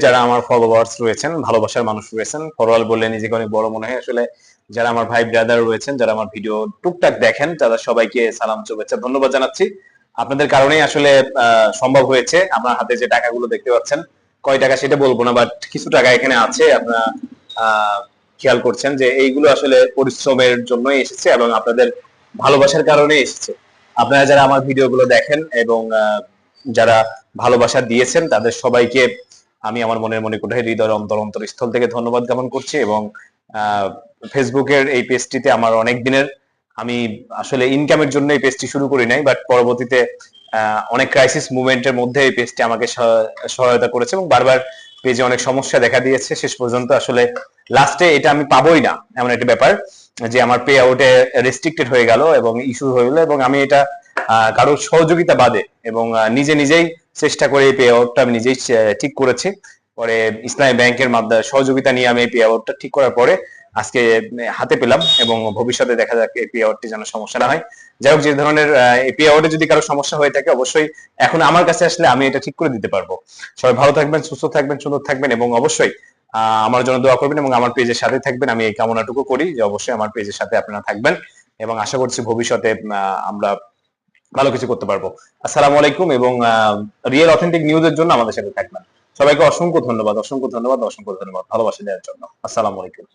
যারা আমার ফলোয়ার্স রয়েছেন, ভালোবাসার মানুষ রয়েছেন, ফলোয়ার বললে নিজেকে অনেক বড় মনে হয় আসলে। যারা আমার ভাই ব্রাদার রয়েছেন, যারা আমার ভিডিও টুকটাক দেখেন, তারা সবাইকে সালাম শুভেচ্ছা ধন্যবাদ জানাচ্ছি। আপনাদের কারণেই আসলে সম্ভব হয়েছে। আমার হাতে যে টাকাগুলো দেখতে পাচ্ছেন, কয় টাকা সেটা বলবো না, বাট কিছু টাকা এখানে আছে। আপনারা আহ, খেয়াল করছেন যে এইগুলো আসলে পরিশ্রমের জন্যই এসেছে এবং আপনাদের ভালোবাসার কারণে এসেছে। আপনারা যারা আমার ভিডিওগুলো দেখেন এবং যারা ভালোবাসা দিয়েছেন, তাদের সবাইকে আমি আমার মনের মণিকোঠায় হৃদয়ের অন্তরস্থল থেকে ধন্যবাদ জ্ঞাপন করছি। এবং ফেসবুকের এই পেজটিতে আমার অনেক দিনের, আমি আসলে ইনকামের জন্য এই পেজটি শুরু করি নাই, বাট পরবর্তীতে অনেক ক্রাইসিস মুভমেন্টের মধ্যে এই পেজটি আমাকে সহায়তা করেছে এবং বারবার পেজে অনেক সমস্যা দেখা দিয়েছে। শেষ পর্যন্ত আসলে লাস্টে এটা আমি পাবোই না, এমন একটা ব্যাপার যে আমার পে আউটে রেস্ট্রিক্টেড হয়ে গেল এবং ইস্যু হয়ে গেল, এবং আমি এটা কারোর সহযোগিতা বাদে এবং নিজে নিজেই চেষ্টা করে এই পে আউটটা আমি নিজেই ঠিক করেছি। পরে ইসলামী ব্যাংকের মাধ্যমে সহযোগিতা নিয়ে আমি এই পে আউটটা ঠিক করার পরে আজকে হাতে পেলাম, এবং ভবিষ্যতে দেখা যাক এই পে আউটটি যেন সমস্যা না হয়। যাই হোক, যে ধরনের এই পে আউটে যদি কারো সমস্যা হয়ে থাকে, অবশ্যই এখন আমার কাছে আসলে আমি এটা ঠিক করে দিতে পারবো। সবাই ভালো থাকবেন, সুস্থ থাকবেন, সুন্দর থাকবেন, এবং অবশ্যই আমার জন্য দোয়া করবেন এবং আমার পেজের সাথে থাকবেন। আমি এই কামনাটুকু করি যে অবশ্যই আমার পেজের সাথে আপনারা থাকবেন, এবং আশা করছি ভবিষ্যতে আমরা ভালো কিছু করতে পারবো। আসসালামু আলাইকুম, এবং রিয়েল অথেন্টিক নিউজের জন্য আমাদের সাথে থাকবেন। সবাইকে অসংখ্য ধন্যবাদ, অসংখ্য ধন্যবাদ, অসংখ্য ধন্যবাদ ভালোবাসা দেওয়ার জন্য। আসসালামু আলাইকুম।